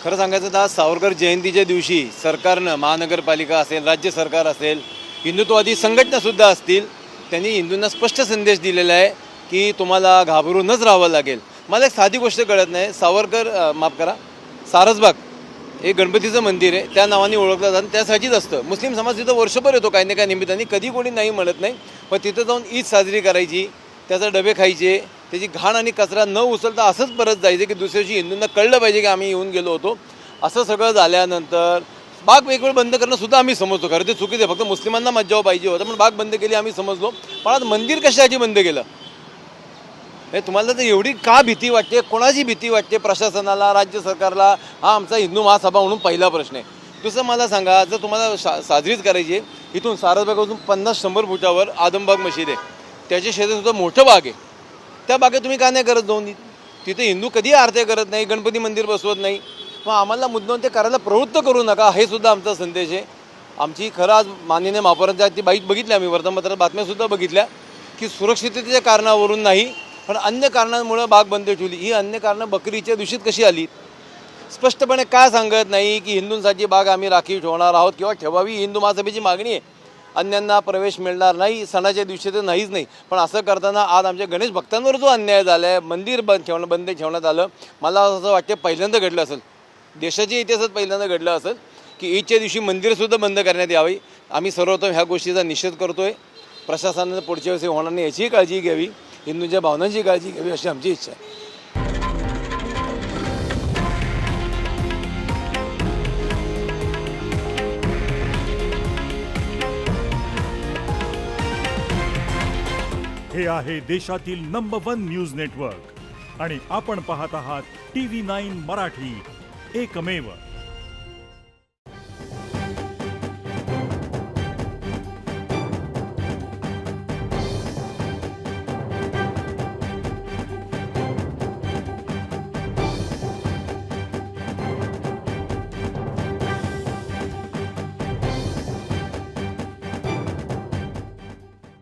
खरं सांगायचं तर आज सावरकर जयंतीच्या दिवशी सरकारनं महानगरपालिका असेल, राज्य सरकार असेल, हिंदुत्ववादी संघटनासुद्धा असतील, त्यांनी हिंदूंना स्पष्ट संदेश दिलेला आहे की तुम्हाला घाबरूनच राहावं लागेल. मला एक साधी गोष्ट कळत नाही. माफ करा, सारसबाग हे गणपतीचं मंदिर आहे, त्या नावाने ओळखलं जातं, त्यासाठीच असतं. मुस्लिम समाज तिथं वर्षभर येतो काही ना काही निमित्ताने, कधी कोणी नाही म्हणत नाही. पण तिथं जाऊन ईद साजरी करायची, त्याचे डबे खायचे, त्याची घाण आणि कचरा न उचलता असंच परत जायचं की दुसऱ्या दिवशी हिंदूंना कळलं पाहिजे की आम्ही येऊन गेलो होतो. असं सगळं झाल्यानंतर बाग वेगवेळ बंद करणं सुद्धा आम्ही समजतो. खरं ते चुकीचं आहे, फक्त मुस्लिमांना मज्जाव पाहिजे होतं, पण बाग बंद केली आम्ही समजलो. पण आज मंदिर कशासाठी बंद केलं हे तुम्हाला तर एवढी का भीती वाटते? कोणाची भीती वाटते? प्रशासनाला, राज्य सरकारला? हा आमचा हिंदू महासभा म्हणून पहिला प्रश्न आहे. दुसरं मला सांगा, जर तुम्हाला साजरीच करायची आहे, इथून सारसबागपासून 50-100 फुटावर आदमबाग मशीद आहे, त्याच्या शेजारीसुद्धा मोठं बाग आहे. त्या बागेत तुम्ही का नाही करत जाऊन? तिथे हिंदू कधी आरत्या करत नाही, गणपती मंदिर बसवत नाही. मग आम्हाला मुद्दाम ते करायला प्रवृत्त करू नका, हे सुद्धा आमचा संदेश आहे. आमची खरं आज माननीय महापौरांच्या ती बाईट बघितली, आम्ही वर्तमानपत्रात बातम्यासुद्धा बघितल्या की सुरक्षिततेच्या कारणावरून नाही पण अन्य कारणांमुळे बाग बंद ठेवली. ही अन्य कारणं बकरीच्या दिवशीत कशी आली? स्पष्टपणे का सांगत नाही की हिंदूंसाठी बाग आम्ही राखीव ठेवणार आहोत किंवा ठेवावी, हिंदू महासभेची मागणी आहे. अन्यांना प्रवेश मिळणार नाही, सणाच्या दिवशी तर नाहीच नाही. पण असं करताना आज आमच्या गणेश भक्तांवर जो अन्याय झाला आहे, मंदिर बंद ठेवण्यात आलं, मला असं वाटते पहिल्यांदा घडलं असेल, देशाच्या इतिहासात पहिल्यांदा घडलं असेल की ईदच्या दिवशी मंदिरसुद्धा बंद करण्यात यावी. आम्ही सर्वप्रथम ह्या गोष्टीचा निषेध करतो आहे. प्रशासनानं पुढच्या वेळेस होणार नाही याचीही काळजी घ्यावी, हिंदूंच्या भावनांची काळजी घ्यावी अशी आमची इच्छा आहे. हे आहे देशातील नंबर 1 न्यूज नेटवर्क आणि आपण पाहत आहात TV9 मराठी, एकमेव.